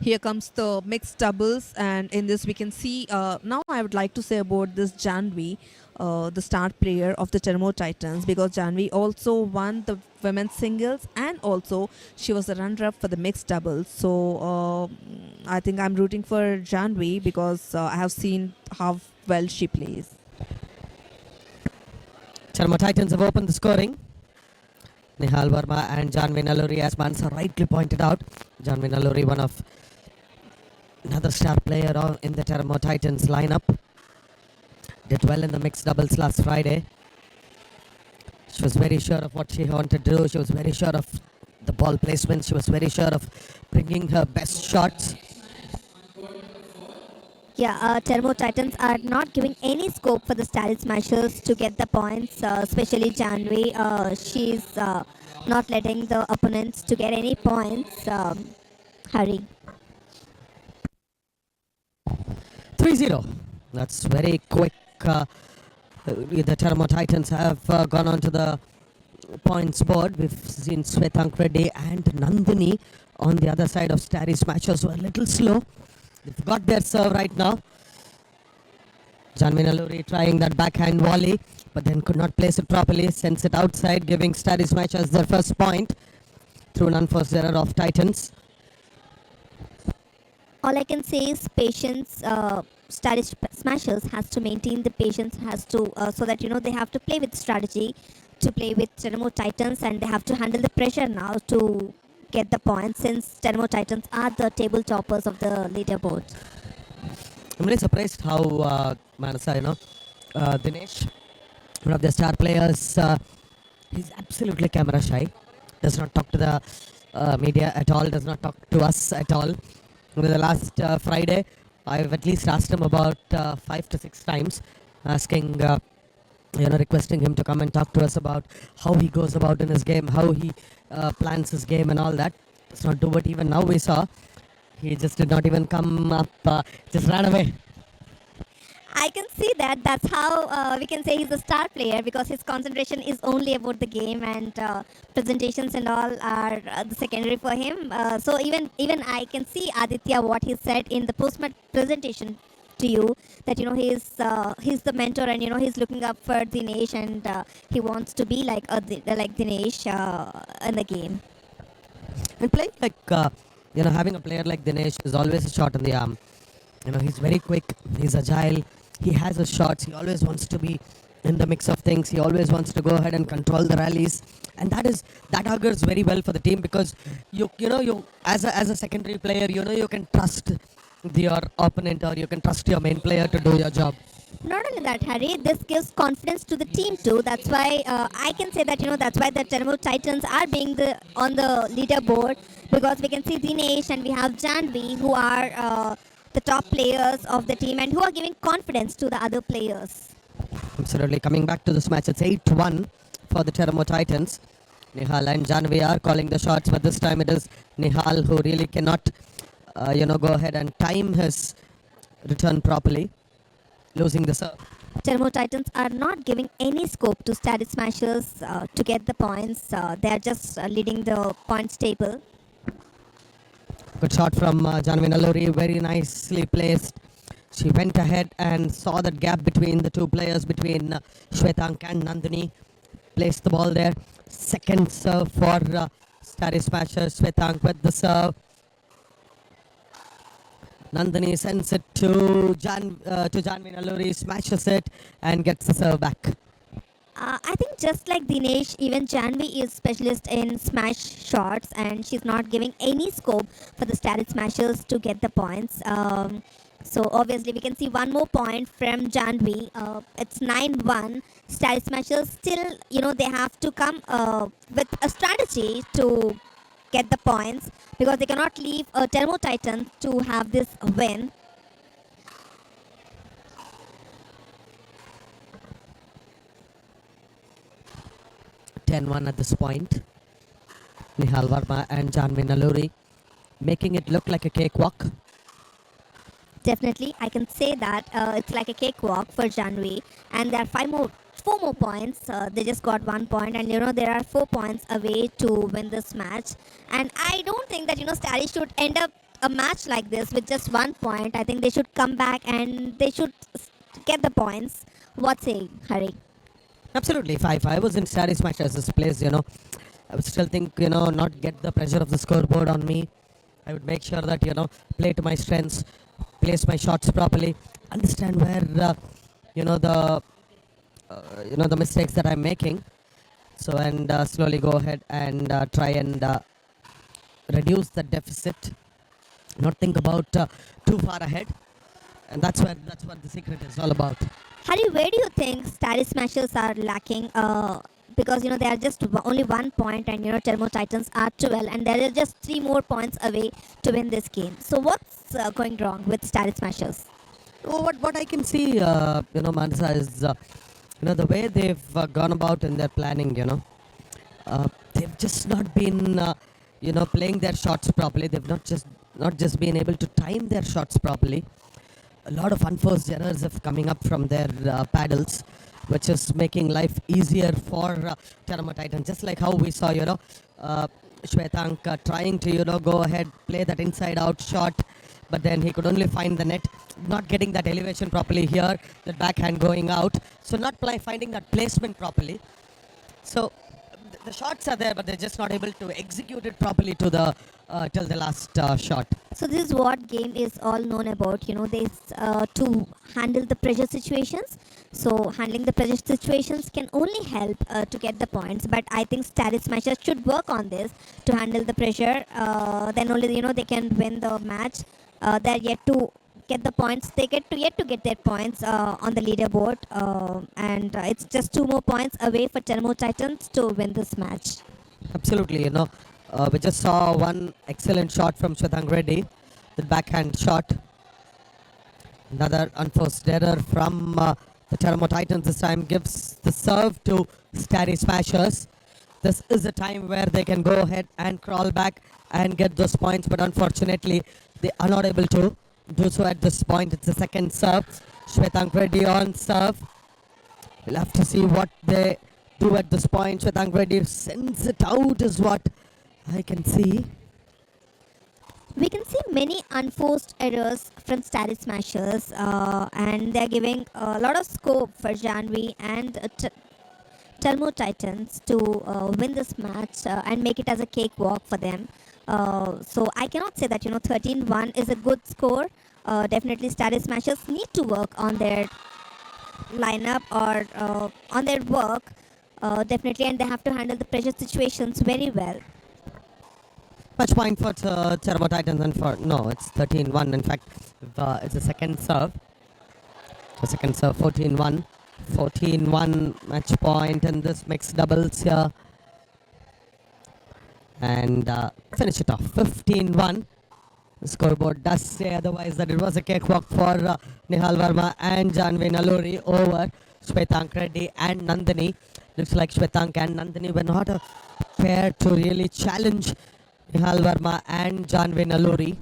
Here comes the mixed doubles, and in this we can see. Now I would like to say about this Jahnavi, the star player of the Termo Titans, because Jahnavi also won the women's singles and also she was the runner-up for the mixed doubles. So I think I'm rooting for Jahnavi because I have seen how well she plays. Termo Titans have opened the scoring. Nihal Verma and Jahnavi Nalluri, as Mansa rightly pointed out. Jahnavi Nalluri, one of another star player in the Termo Titans lineup. Did well in the mixed doubles last Friday. She was very sure of what she wanted to do. She was very sure of the ball placement. She was very sure of bringing her best shots. Yeah, Termo Titans are not giving any scope for the Style Smashers to get the points, especially Jahnavi. She's not letting the opponents to get any points. Hurry. 3-0. That's very quick. The Termo Titans have gone on to the points board. We've seen Swethank Reddy and Nandini on the other side of Starry Smashers, who are a little slow. They've got their serve right now. Jahnavi Nalluri trying that backhand volley, but then could not place it properly. Sends it outside, giving Starry Smashers their first point through an unforced error of Titans. All I can say is patience. Style Smashers has to maintain the patience, has to so that they have to play with strategy to play with Termo Titans, and they have to handle the pressure now to get the points, since Termo Titans are the table toppers of the leaderboard. I'm really surprised how Manasa, Dinesh, one of the star players, he's absolutely camera shy. Does not talk to the media at all. Does not talk to us at all. Over the last Friday, I've at least asked him about 5 to 6 times, asking, requesting him to come and talk to us about how he goes about in his game, how he plans his game and all that. Does not do it. Even now we saw, he just did not even come up, just ran away. I can see that. That's how we can say he's a star player, because his concentration is only about the game, and presentations and all are the secondary for him. So even I can see Aditya what he said in the post-match presentation to you, that he's the mentor, and he's looking up for Dinesh, and he wants to be like Dinesh in the game. And playing like having a player like Dinesh is always a shot in the arm. He's very quick, he's agile, he has his shots, he always wants to be in the mix of things, he always wants to go ahead and control the rallies, and that augurs very well for the team, because you as a secondary player, you can trust your opponent, or you can trust your main player to do your job. Not only that, Harry, this gives confidence to the team too. That's why I can say that that's why the Termo Titans are being on the leaderboard, because we can see Dinesh and we have Jahnavi, who are the top players of the team and who are giving confidence to the other players. Absolutely. Coming back to this match, it's 8-1 for the Termo Titans. Nihal and Jahnavi are calling the shots, but this time it is Nihal who really cannot go ahead and time his return properly, losing the serve. Termo Titans are not giving any scope to Static Smashers to get the points. They are just leading the points table. Good shot from Jahnavi Nalluri, very nicely placed. She went ahead and saw that gap between the two players, between Swethank and Nandini. Placed the ball there. Second serve for Starry Smashers. Swethank with the serve. Nandini sends it to Jahnavi Nalluri, smashes it and gets the serve back. I think just like Dinesh, even Jahnavi is specialist in smash shots, and she's not giving any scope for the Static Smashers to get the points. So obviously we can see one more point from Jahnavi. It's 9-1. Static Smashers still, they have to come with a strategy to get the points, because they cannot leave Termo Titans to have this win. (10-1) at this point. Nihal Verma and Jahnavi Nalluri making it look like a cakewalk. Definitely, I can say that it's like a cakewalk for Jahnavi, and there are 4 more points. They just got 1 point, and there are 4 points away to win this match. And I don't think that Starry should end up a match like this with just 1 point, I think they should come back and they should get the points. What say, Hari? Absolutely. If I was in Starry Smashers' place, I would still think, not get the pressure of the scoreboard on me. I would make sure that, play to my strengths, place my shots properly, understand where, the mistakes that I'm making. So, and slowly go ahead and try and reduce the deficit, not think about too far ahead. And that's what the secret is all about. Hari, where do you think Starry Smashers are lacking? Because they are just only 1 point, and Termo Titans are 12, and there are just 3 more points away to win this game. So what's going wrong with Starry Smashers? Oh, what I can see, Manasa, is the way they've gone about in their planning. They've just not been playing their shots properly. They've not just been able to time their shots properly. A lot of unforced errors have coming up from their paddles, which is making life easier for Termo Titan. Just like how we saw, Swethank trying to, go ahead, play that inside-out shot, but then he could only find the net, not getting that elevation properly here, the backhand going out, so not finding that placement properly. So the shots are there, but they're just not able to execute it properly to the till the last shot. So this is what game is all known about. They to handle the pressure situations. So handling the pressure situations can only help to get the points. But I think Starry Smashers should work on this to handle the pressure. Then only they can win the match. They're yet to get the points. They yet to get their points on the leaderboard, and it's just 2 more points away for Termo Titans to win this match. Absolutely, we just saw one excellent shot from Swethank Reddy, the backhand shot. Another unforced error from the Termo Titans this time gives the serve to Starry Smashers. This is a time where they can go ahead and crawl back and get those points, but unfortunately they are not able to do so at this point. It's the second serve. Swethank Reddy on serve. We'll have to see what they do at this point. Swethank Reddy sends it out is what I can see. We can see many unforced errors from Starry Smashers, and they're giving a lot of scope for Jahnavi and Termo Titans to win this match and make it as a cakewalk for them. So I cannot say that 13-1 is a good score. Definitely Starry Smashers need to work on their lineup or on their work, definitely, and they have to handle the pressure situations very well. Match point for Termo Titans and it's 13-1. In fact, it's the second serve. The second serve, 14-1. 14-1 match point in this mixed doubles here. And finish it off, 15-1. The scoreboard does say otherwise, that it was a cakewalk for Nihal Verma and Jahnavi Nalluri over Swethank Reddy and Nandini. Looks like Swethank and Nandini were not a pair to really challenge Nihal Verma and Jahnavi Nalluri.